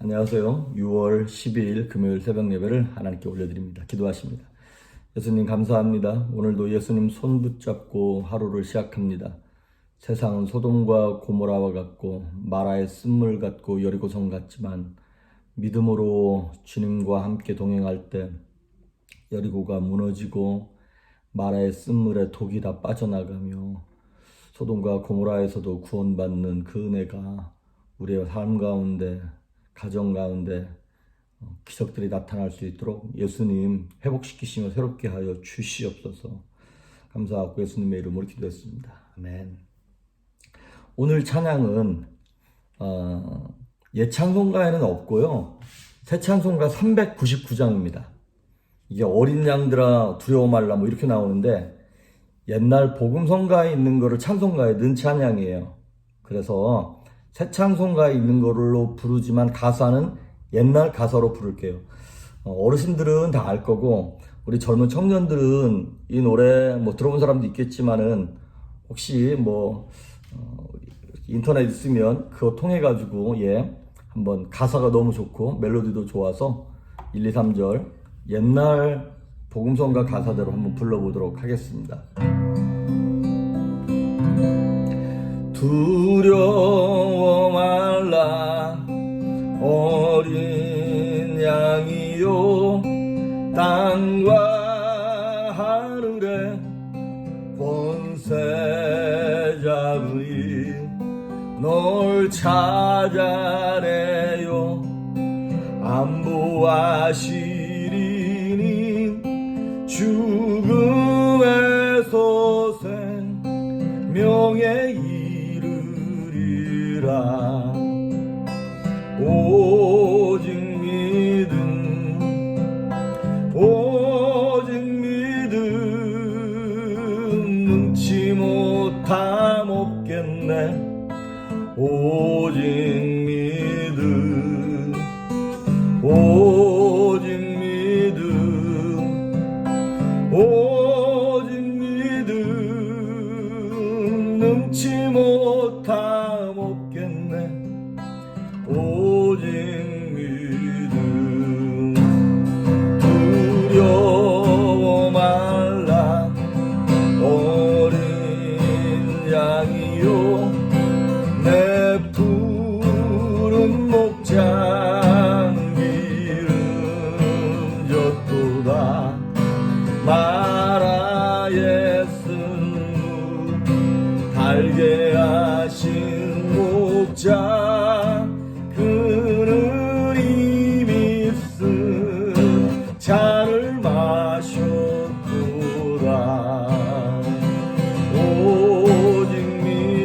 안녕하세요. 6월 12일 금요일 새벽 예배를 하나님께 올려드립니다. 기도하십니다. 예수님 감사합니다. 오늘도 예수님 손 붙잡고 하루를 시작합니다. 세상은 소돔과 고모라와 같고 마라의 쓴물 같고 여리고성 같지만 믿음으로 주님과 함께 동행할 때 여리고가 무너지고 마라의 쓴물에 독이 다 빠져나가며 소돔과 고모라에서도 구원받는 그 은혜가 우리의 삶 가운데, 가정 가운데 기적들이 나타날 수 있도록 예수님 회복시키시며 새롭게 하여 주시옵소서. 감사하고 예수님의 이름으로 기도했습니다. 아멘. 오늘 찬양은 옛 찬송가에는 없고요. 새 찬송가 399장입니다. 이게 어린 양들아 두려워 말라 뭐 이렇게 나오는데 옛날 복음성가에 있는 거를 찬송가에 넣은 찬양이에요. 그래서 새 찬송가에 있는 걸로 부르지만 가사는 옛날 가사로 부를게요. 어르신들은 다 알 거고 우리 젊은 청년들은 이 노래 뭐 들어본 사람도 있겠지만은 혹시 인터넷 있으면 그거 통해 가지고 한번 가사가 너무 좋고 멜로디도 좋아서 1, 2, 3절 옛날 복음성가 가사대로 한번 불러보도록 하겠습니다. 두려워 말라 어린 양이요 땅과 하늘에 권세 잡으니 널 찾아내요 안보하시리니 죽음에서 생명에 이르리라 오직 믿음 능치 못함 없겠네 오직 믿음 능치 못함 없겠네 오직 믿음 두려워 말라 어린 양이요 내 푸른 목장 기름졌도다 마라의 쓴물 달게 하신 목자 그는 이미 쓴 잔을 마셨도다 오직 믿음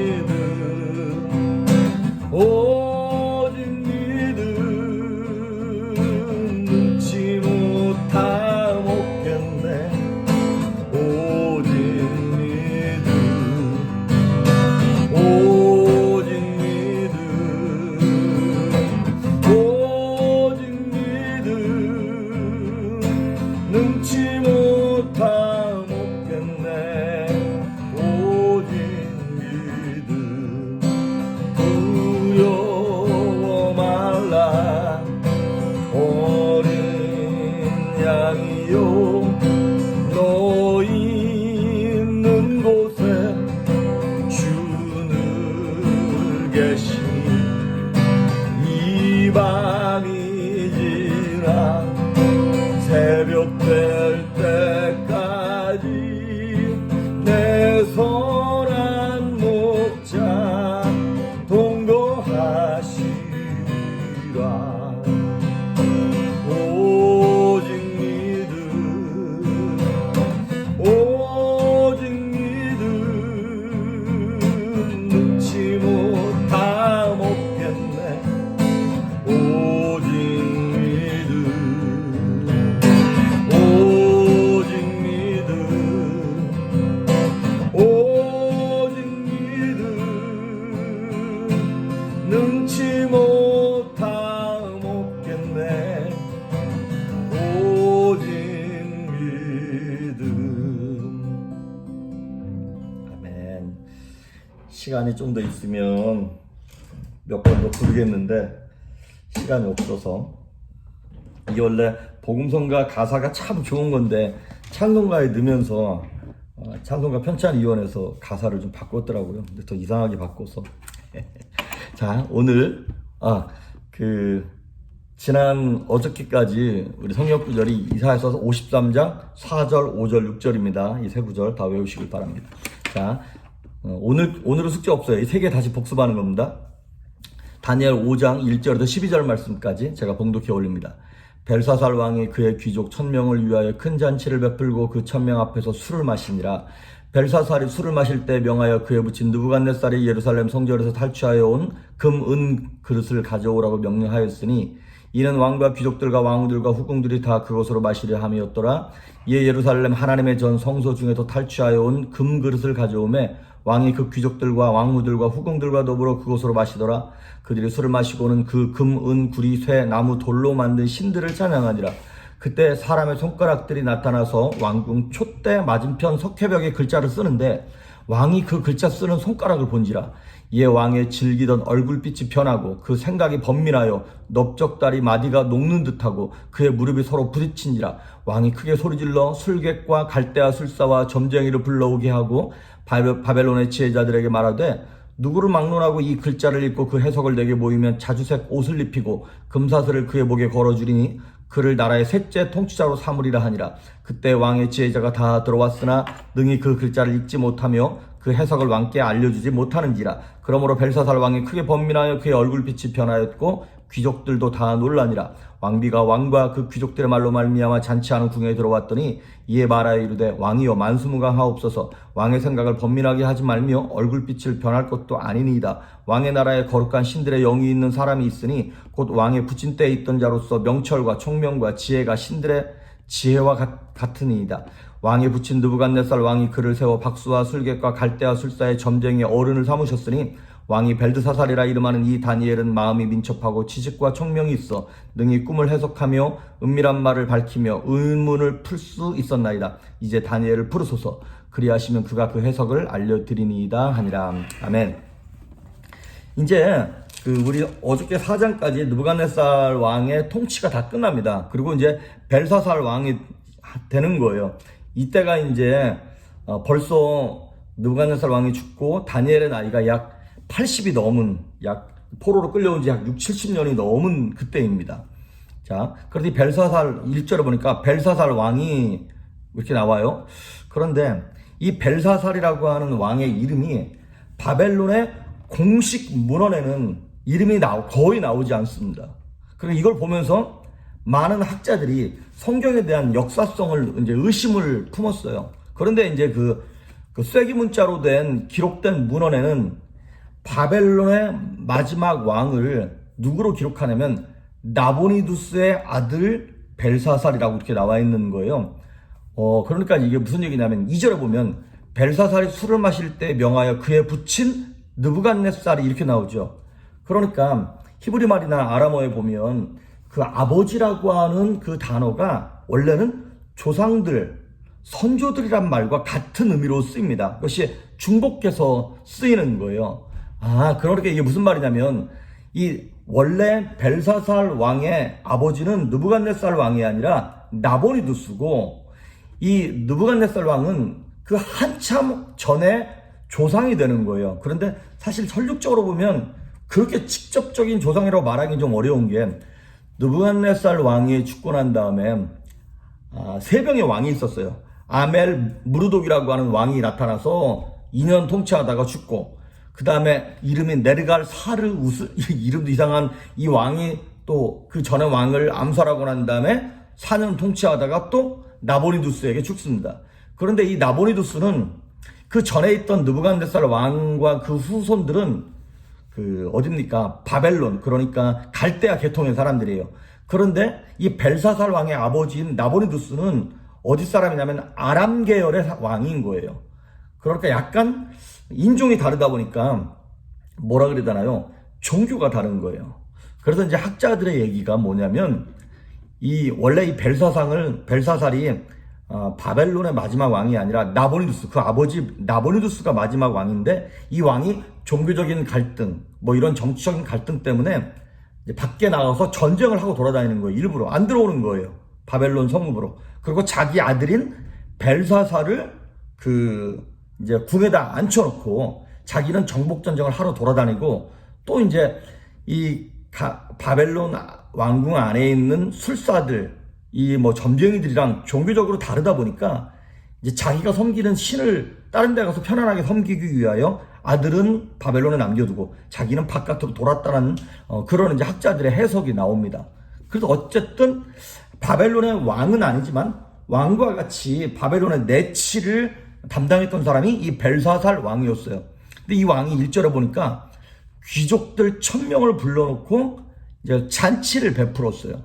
능치 못함 없겠네 오직 믿음 능치 못함 없겠네 오직 믿음 두려워 말라 어린 양이요 너 있는 곳에 주는 계시니 이방이 지나 새벽 될 때까지 내 선한 목자 동거하시리라 오직 믿음 능치 못함 없겠네 오직 믿음 능치 못함 없겠네 오직 믿음 아멘. 시간이 좀 더 있으면 몇 번 더 부르겠는데 시간이 없어서. 이게 원래 복음성가 가사가 참 좋은 건데 찬송가에 넣으면서 찬송가 편찬위원회에서 가사를 좀 바꿨더라고요. 근데 더 이상하게 바꿔서. 자, 오늘 지난 어저께까지 우리 성경 구절이 이사야서 53장 4절, 5절, 6절입니다. 이 세 구절 다 외우시길 바랍니다. 자, 오늘은 숙제 없어요. 이 세 개 다시 복습하는 겁니다. 다니엘 5장 1절에서 12절 말씀까지 제가 봉독해 올립니다. 벨사살 왕이 그의 귀족 1000명을 위하여 큰 잔치를 베풀고 그 1000명 앞에서 술을 마시니라. 벨사살이 술을 마실 때 명하여 그에 붙인 느부갓네살이 예루살렘 성전에서 탈취하여 온 금, 은 그릇을 가져오라고 명령하였으니 이는 왕과 귀족들과 왕들과 후궁들이 다 그것으로 마시려 함이었더라. 이에 예루살렘 하나님의 전 성소 중에서 탈취하여 온 금 그릇을 가져오매 왕이 그 귀족들과 왕후들과 후궁들과 더불어 그것으로 마시더라. 그들이 술을 마시고는 그 금, 은, 구리, 쇠, 나무, 돌로 만든 신들을 찬양하니라. 그때 사람의 손가락들이 나타나서 왕궁 촛대 맞은편 석회벽에 글자를 쓰는데 왕이 그 글자 쓰는 손가락을 본지라. 이에 왕의 질기던 얼굴빛이 변하고 그 생각이 번민하여 넓적다리 마디가 녹는 듯하고 그의 무릎이 서로 부딪힌지라. 왕이 크게 소리질러 술객과 갈대아 술사와 점쟁이를 불러오게 하고 바벨론의 지혜자들에게 말하되 누구를 막론하고 이 글자를 읽고 그 해석을 내게 모이면 자주색 옷을 입히고 금사슬을 그의 목에 걸어주리니 그를 나라의 셋째 통치자로 삼으리라 하니라. 그때 왕의 지혜자가 다 들어왔으나 능히 그 글자를 읽지 못하며 그 해석을 왕께 알려주지 못하는지라. 그러므로 벨사살 왕이 크게 번민하여 그의 얼굴빛이 변하였고 귀족들도 다 놀라니라. 왕비가 왕과 그 귀족들의 말로 말미암아 잔치하는 궁에 들어왔더니 이에 말하여 이르되 왕이여 만수무강하옵소서. 왕의 생각을 번민하게 하지 말며 얼굴빛을 변할 것도 아니니이다. 왕의 나라에 거룩한 신들의 영이 있는 사람이 있으니 곧 왕의 부친 때에 있던 자로서 명철과 총명과 지혜가 신들의 지혜와 같으니이다. 왕이 붙인 느부갓네살 왕이 그를 세워 박수와 술객과 갈대아 술사의 점쟁이 어른을 삼으셨으니 왕이 벨드사살이라 이름하는 이 다니엘은 마음이 민첩하고 지식과 총명이 있어 능히 꿈을 해석하며 은밀한 말을 밝히며 의문을 풀 수 있었나이다. 이제 다니엘을 부르소서. 그리하시면 그가 그 해석을 알려드리니이다 하니라. 아멘. 이제 우리 어저께 4장까지 느부갓네살 왕의 통치가 다 끝납니다. 그리고 이제 벨사살 왕이 되는 거예요. 이때가 이제 벌써 느부갓네살 왕이 죽고 다니엘의 나이가 약 80이 넘은, 포로로 끌려온 지 약 6, 70년이 넘은 그때입니다. 자, 그런데 벨사살 1절에 보니까 벨사살 왕이 이렇게 나와요. 그런데 이 벨사살이라고 하는 왕의 이름이 바벨론의 공식 문헌에는 이름이 거의 나오지 않습니다. 그리고 이걸 보면서 많은 학자들이 성경에 대한 역사성을 이제 의심을 품었어요. 그런데 이제 그 쐐기 문자로 기록된 문헌에는 바벨론의 마지막 왕을 누구로 기록하냐면 나보니두스의 아들 벨사살이라고 이렇게 나와 있는 거예요. 그러니까 이게 무슨 얘기냐면 2절에 보면 벨사살이 술을 마실 때 명하여 그에 붙인 느부갓네살이 이렇게 나오죠. 그러니까 히브리 말이나 아람어에 보면 그 아버지라고 하는 그 단어가 원래는 조상들, 선조들이란 말과 같은 의미로 쓰입니다. 그것이 중복해서 쓰이는 거예요. 그러니까 이게 무슨 말이냐면 이 원래 벨사살 왕의 아버지는 느부갓네살 왕이 아니라 나보니두스고 이 느부갓네살 왕은 그 한참 전에 조상이 되는 거예요. 그런데 사실 설육적으로 보면 그렇게 직접적인 조상이라고 말하기 좀 어려운 게 느부갓네살 왕이 죽고 난 다음에 세 명의 왕이 있었어요. 아멜 무르독이라고 하는 왕이 나타나서 2년 통치하다가 죽고, 그 다음에 이름이 네르갈 사르우스, 이름도 이상한 이 왕이 또 그 전에 왕을 암살하고 난 다음에 4년 통치하다가 또 나보니두스에게 죽습니다. 그런데 이 나보니두스는 그 전에 있던 느부갓네살 왕과 그 후손들은 어딥니까? 바벨론, 그러니까 갈대아 계통의 사람들이에요. 그런데 이 벨사살 왕의 아버지인 나보니두스는 어디 사람이냐면 아람 계열의 왕인 거예요. 그러니까 약간 인종이 다르다 보니까 뭐라 그래야 되나요? 종교가 다른 거예요. 그래서 이제 학자들의 얘기가 뭐냐면 원래 이 벨사살이 바벨론의 마지막 왕이 아니라 나보니두스, 그 아버지 나보니두스가 마지막 왕인데 이 왕이 종교적인 갈등, 이런 정치적인 갈등 때문에 이제 밖에 나가서 전쟁을 하고 돌아다니는 거예요. 일부러 안 들어오는 거예요. 바벨론 성읍으로. 그리고 자기 아들인 벨사살을 이제 궁에다 앉혀놓고 자기는 정복 전쟁을 하러 돌아다니고, 또 이제 바벨론 왕궁 안에 있는 술사들, 뭐 점쟁이들이랑 종교적으로 다르다 보니까 이제 자기가 섬기는 신을 다른 데 가서 편안하게 섬기기 위하여 아들은 바벨론에 남겨두고 자기는 바깥으로 돌았다는 그런 이제 학자들의 해석이 나옵니다. 그래서 어쨌든 바벨론의 왕은 아니지만 왕과 같이 바벨론의 내치를 담당했던 사람이 이 벨사살 왕이었어요. 근데 이 왕이 1절에 보니까 귀족들 1000명을 불러놓고 이제 잔치를 베풀었어요.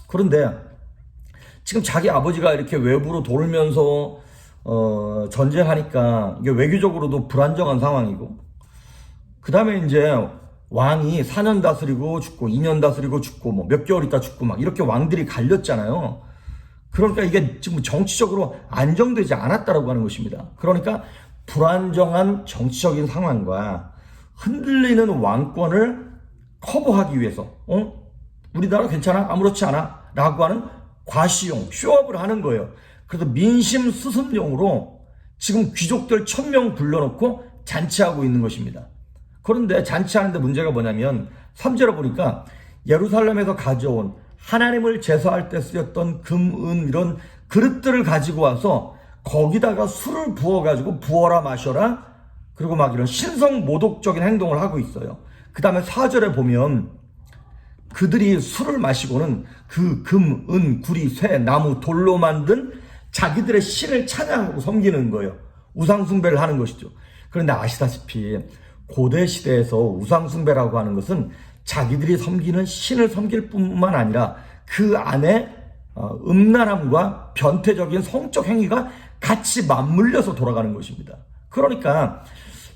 그런데 지금 자기 아버지가 이렇게 외부로 돌면서 전쟁하니까 이게 외교적으로도 불안정한 상황이고, 그 다음에 이제 왕이 4년 다스리고 죽고 2년 다스리고 죽고 뭐 몇 개월 있다 죽고 막 이렇게 왕들이 갈렸잖아요. 그러니까 이게 지금 정치적으로 안정되지 않았다라고 하는 것입니다. 그러니까 불안정한 정치적인 상황과 흔들리는 왕권을 커버하기 위해서 우리나라 괜찮아? 아무렇지 않아? 라고 하는 과시용, 쇼업을 하는 거예요. 그래서 민심 수습용으로 지금 귀족들 1000명 불러놓고 잔치하고 있는 것입니다. 그런데 잔치하는데 문제가 뭐냐면 3절에 보니까 예루살렘에서 가져온 하나님을 제사할 때 쓰였던 금, 은 이런 그릇들을 가지고 와서 거기다가 술을 부어가지고 부어라 마셔라, 그리고 막 이런 신성 모독적인 행동을 하고 있어요. 그 다음에 4절에 보면 그들이 술을 마시고는 그 금, 은, 구리, 쇠, 나무, 돌로 만든 자기들의 신을 찬양하고 섬기는 거예요. 우상숭배를 하는 것이죠. 그런데 아시다시피 고대 시대에서 우상숭배라고 하는 것은 자기들이 섬기는 신을 섬길 뿐만 아니라 그 안에 음란함과 변태적인 성적 행위가 같이 맞물려서 돌아가는 것입니다. 그러니까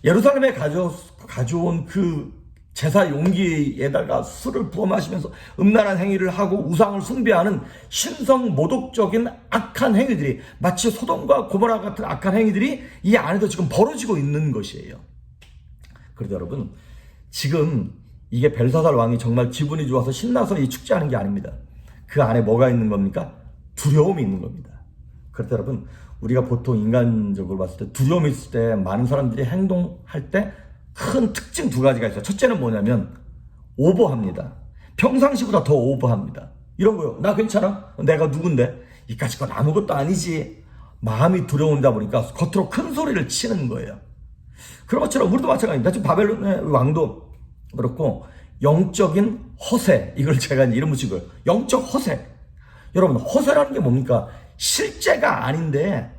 예루살렘에 가져온 그 제사 용기에다가 술을 부어 마시면서 음란한 행위를 하고 우상을 숭배하는 신성 모독적인 악한 행위들이, 마치 소돔과 고모라 같은 악한 행위들이 이 안에도 지금 벌어지고 있는 것이에요. 그래서 여러분, 지금 이게 벨사살 왕이 정말 기분이 좋아서 신나서 이 축제하는 게 아닙니다. 그 안에 뭐가 있는 겁니까? 두려움이 있는 겁니다. 그래서 여러분, 우리가 보통 인간적으로 봤을 때 두려움이 있을 때 많은 사람들이 행동할 때 큰 특징 2가지가 있어요. 첫째는 뭐냐면 오버합니다. 평상시보다 더 오버합니다. 이런 거요. 나 괜찮아? 내가 누군데? 이까짓 건 아무것도 아니지. 마음이 두려운다 보니까 겉으로 큰 소리를 치는 거예요. 그런 것처럼 우리도 마찬가지입니다. 지금 바벨론의 왕도 그렇고 영적인 허세, 이걸 제가 이름 붙인 거예요. 영적 허세. 여러분, 허세라는 게 뭡니까? 실제가 아닌데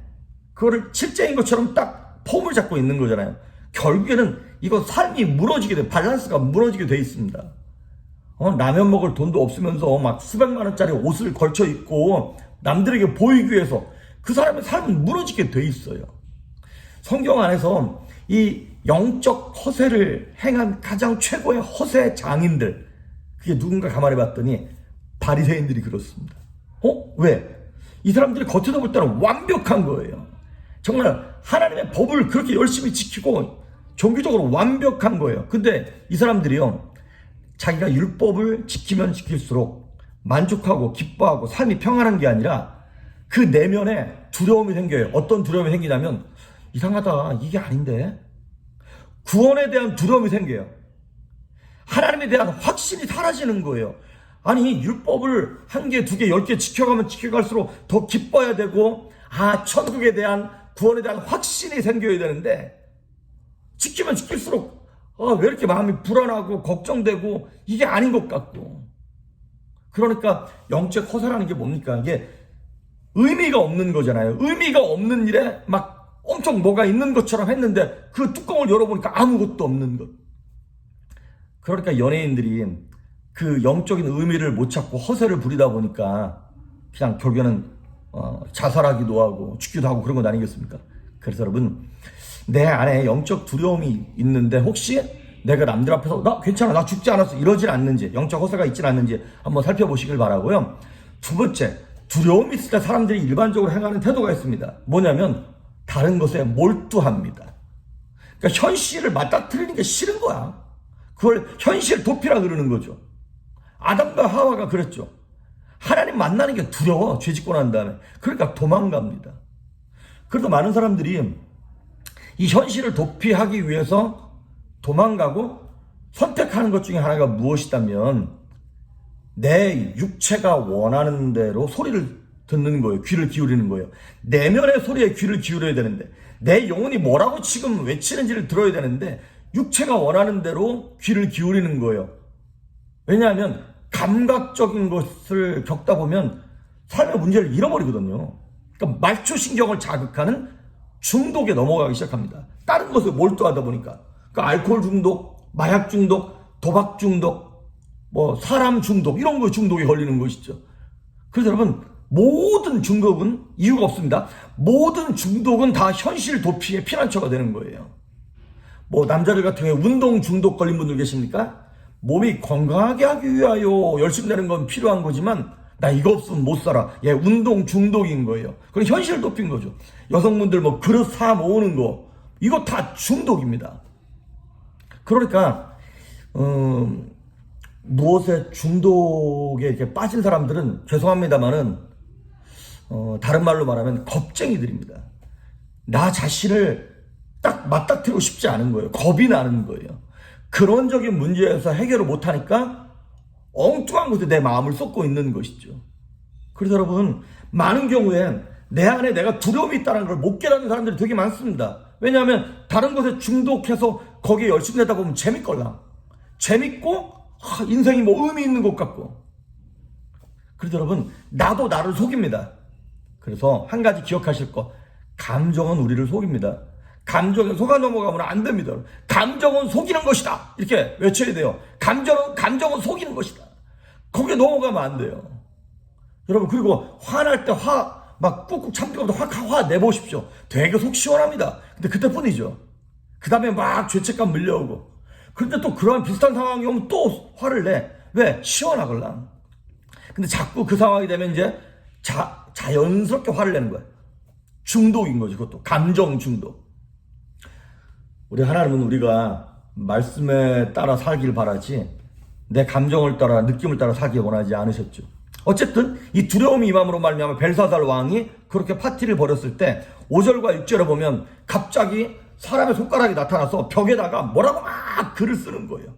그거를 실제인 것처럼 딱 폼을 잡고 있는 거잖아요. 결국에는 이거 삶이 무너지게 돼, 밸런스가 무너지게 돼 있습니다. 라면 먹을 돈도 없으면서 막 수백만 원짜리 옷을 걸쳐 입고 남들에게 보이기 위해서 그 사람의 삶은 무너지게 돼 있어요. 성경 안에서 이 영적 허세를 행한 가장 최고의 허세 장인들, 그게 누군가 가만히 봤더니 바리새인들이 그렇습니다. 왜? 이 사람들이 겉에서 볼 때는 완벽한 거예요. 정말 하나님의 법을 그렇게 열심히 지키고 종교적으로 완벽한 거예요. 근데 이 사람들이요, 자기가 율법을 지키면 지킬수록 만족하고 기뻐하고 삶이 평안한 게 아니라 그 내면에 두려움이 생겨요. 어떤 두려움이 생기냐면, 이상하다, 이게 아닌데? 구원에 대한 두려움이 생겨요. 하나님에 대한 확신이 사라지는 거예요. 아니, 율법을 1개, 2개, 10개 지켜가면 지켜갈수록 더 기뻐야 되고, 천국에 대한, 구원에 대한 확신이 생겨야 되는데, 지키면 지킬수록 왜 이렇게 마음이 불안하고 걱정되고 이게 아닌 것 같고. 그러니까 영적 허세라는 게 뭡니까? 이게 의미가 없는 거잖아요. 의미가 없는 일에 막 엄청 뭐가 있는 것처럼 했는데 그 뚜껑을 열어보니까 아무것도 없는 것. 그러니까 연예인들이 그 영적인 의미를 못 찾고 허세를 부리다 보니까 그냥 결국에는 자살하기도 하고 죽기도 하고 그런 건 아니겠습니까? 그래서 여러분, 내 안에 영적 두려움이 있는데 혹시 내가 남들 앞에서 나 괜찮아, 나 죽지 않았어, 이러질 않는지, 영적 허세가 있진 않는지 한번 살펴보시길 바라고요. 2번째, 두려움이 있을 때 사람들이 일반적으로 행하는 태도가 있습니다. 뭐냐면 다른 것에 몰두합니다. 그러니까 현실을 맞닥뜨리는 게 싫은 거야. 그걸 현실 도피라 그러는 거죠. 아담과 하와가 그랬죠. 하나님 만나는 게 두려워. 죄 짓고 난 다음에. 그러니까 도망갑니다. 그래도 많은 사람들이 이 현실을 도피하기 위해서 도망가고 선택하는 것 중에 하나가 무엇이다면 내 육체가 원하는 대로 소리를 듣는 거예요. 귀를 기울이는 거예요. 내면의 소리에 귀를 기울여야 되는데 내 영혼이 뭐라고 지금 외치는지를 들어야 되는데 육체가 원하는 대로 귀를 기울이는 거예요. 왜냐하면 감각적인 것을 겪다 보면 삶의 문제를 잃어버리거든요. 그러니까 말초신경을 자극하는 중독에 넘어가기 시작합니다. 다른 것에 몰두하다 보니까. 그러니까 알코올 중독, 마약 중독, 도박 중독, 사람 중독 이런 거 중독에 걸리는 것이죠. 그래서 여러분 모든 중독은 이유가 없습니다. 모든 중독은 다 현실 도피의 피난처가 되는 거예요. 남자들 같은 경우에 운동 중독 걸린 분들 계십니까? 몸이 건강하게 하기 위하여 열심히 되는 건 필요한 거지만 나 이거 없으면 못 살아. 운동 중독인 거예요. 그럼 현실 도피인 거죠. 여성분들 그릇 사 모으는 거 이거 다 중독입니다. 그러니까 무엇에 중독에 이렇게 빠진 사람들은 죄송합니다만은 다른 말로 말하면 겁쟁이들입니다. 나 자신을 딱 맞닥뜨리고 싶지 않은 거예요. 겁이 나는 거예요. 근원적인 문제에서 해결을 못하니까 엉뚱한 곳에 내 마음을 쏟고 있는 것이죠. 그래서 여러분 많은 경우엔 내 안에 내가 두려움이 있다는 걸 못 깨닫는 사람들이 되게 많습니다. 왜냐하면 다른 것에 중독해서 거기에 열심히 하다 보면 재밌걸랑 재밌고 인생이 의미 있는 것 같고. 그래서 여러분 나도 나를 속입니다. 그래서 한 가지 기억하실 거, 감정은 우리를 속입니다. 감정에 속아 넘어가면 안 됩니다. 감정은 속이는 것이다 이렇게 외쳐야 돼요. 감정은 속이는 것이다. 거기에 넘어가면 안 돼요. 여러분 그리고 화날 때 막 꾹꾹 참기보다 화 내보십시오. 되게 속 시원합니다. 근데 그때뿐이죠. 그 다음에 막 죄책감 밀려오고. 그런데 또 그런 비슷한 상황이 오면 또 화를 내. 왜? 시원하걸랑. 근데 자꾸 그 상황이 되면 이제 자연스럽게 화를 내는 거예요. 중독인 거죠. 그것도 감정 중독. 우리 하나님은 우리가 말씀에 따라 살길 바라지 내 감정을 따라 느낌을 따라 살기 원하지 않으셨죠. 어쨌든 이 두려움이 임함으로 말미암아 벨사살 왕이 그렇게 파티를 벌였을 때 5절과 6절에 보면 갑자기 사람의 손가락이 나타나서 벽에다가 뭐라고 막 글을 쓰는 거예요.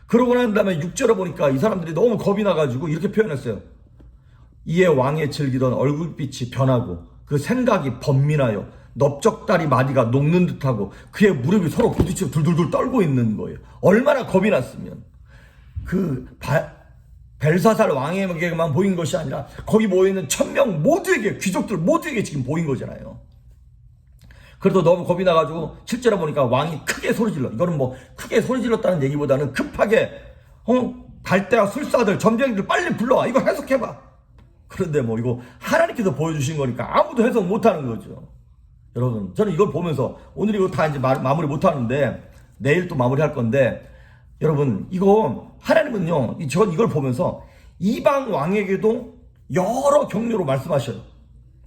그러고 난 다음에 6절에 보니까 이 사람들이 너무 겁이 나가지고 이렇게 표현했어요. 이에 왕의 즐기던 얼굴빛이 변하고 그 생각이 번민하여 넓적다리 마디가 녹는 듯하고 그의 무릎이 서로 부딪히고 둘둘둘 떨고 있는 거예요. 얼마나 겁이 났으면. 벨사살 왕에게만 보인 것이 아니라 거기 모여있는 1000명 모두에게, 귀족들 모두에게 지금 보인 거잖아요. 그래도 너무 겁이 나가지고 실제로 보니까 왕이 크게 소리질러. 이거는 크게 소리질렀다는 얘기보다는 급하게 갈대와 술사들, 점쟁이들 빨리 불러와. 이거 해석해봐. 그런데 이거 하나님께서 보여주신 거니까 아무도 해석 못하는 거죠. 여러분 저는 이걸 보면서 오늘 이거 다 이제 마무리 못하는데 내일 또 마무리할 건데, 여러분 이거 하나님은요 전 이걸 보면서 이방 왕에게도 여러 경로로 말씀하셔요.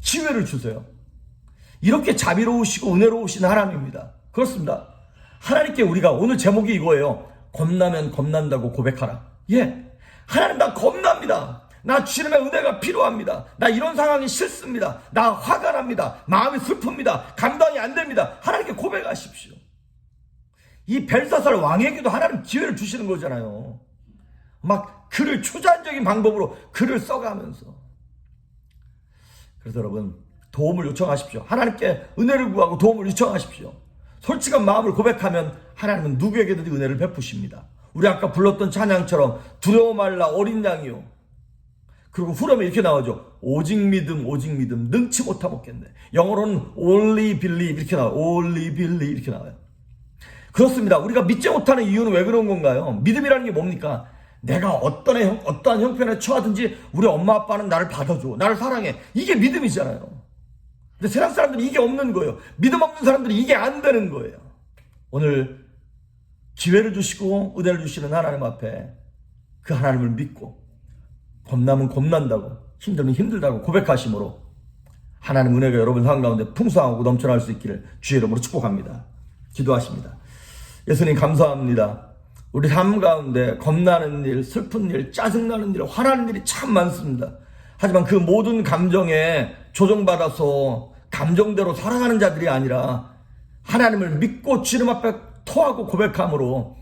기회를 주세요. 이렇게 자비로우시고 은혜로우신 하나님입니다. 그렇습니다. 하나님께 우리가 오늘 제목이 이거예요. 겁나면 겁난다고 고백하라. 하나님 나 겁납니다. 나 주님의 은혜가 필요합니다. 나 이런 상황이 싫습니다. 나 화가 납니다. 마음이 슬픕니다. 감당이 안 됩니다. 하나님께 고백하십시오. 이 벨사살 왕에게도 하나님 기회를 주시는 거잖아요. 막 글을 초자연적인 방법으로 글을 써가면서. 그래서 여러분 도움을 요청하십시오. 하나님께 은혜를 구하고 도움을 요청하십시오. 솔직한 마음을 고백하면 하나님은 누구에게든지 은혜를 베푸십니다. 우리 아까 불렀던 찬양처럼 두려워 말라 어린 양이요. 그리고 후렴에 이렇게 나오죠. 오직 믿음 능치 못하겠네. 영어로는 only believe 이렇게 나와요. only believe 이렇게 나와요. 그렇습니다. 우리가 믿지 못하는 이유는 왜 그런 건가요? 믿음이라는 게 뭡니까? 내가 어떠한 형편에 처하든지 우리 엄마 아빠는 나를 받아줘. 나를 사랑해. 이게 믿음이잖아요. 근데 세상 사람들은 이게 없는 거예요. 믿음 없는 사람들이 이게 안 되는 거예요. 오늘 기회를 주시고 은혜를 주시는 하나님 앞에 그 하나님을 믿고 겁나면 겁난다고 힘들면 힘들다고 고백하심으로 하나님 은혜가 여러분 삶 가운데 풍성하고 넘쳐날 수 있기를 주의 이름으로 축복합니다. 기도하십니다. 예수님 감사합니다. 우리 삶 가운데 겁나는 일, 슬픈 일, 짜증나는 일, 화나는 일이 참 많습니다. 하지만 그 모든 감정에 조정받아서 감정대로 살아가는 자들이 아니라 하나님을 믿고 주님 앞에 토하고 고백함으로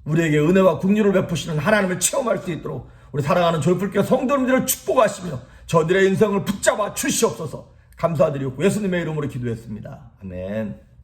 우리에게 은혜와 긍휼을 베푸시는 하나님을 체험할 수 있도록 우리 사랑하는 조이풀교회 성도님들을 축복하시며 저들의 인생을 붙잡아 주시옵소서. 감사드리고 예수님의 이름으로 기도했습니다. 아멘.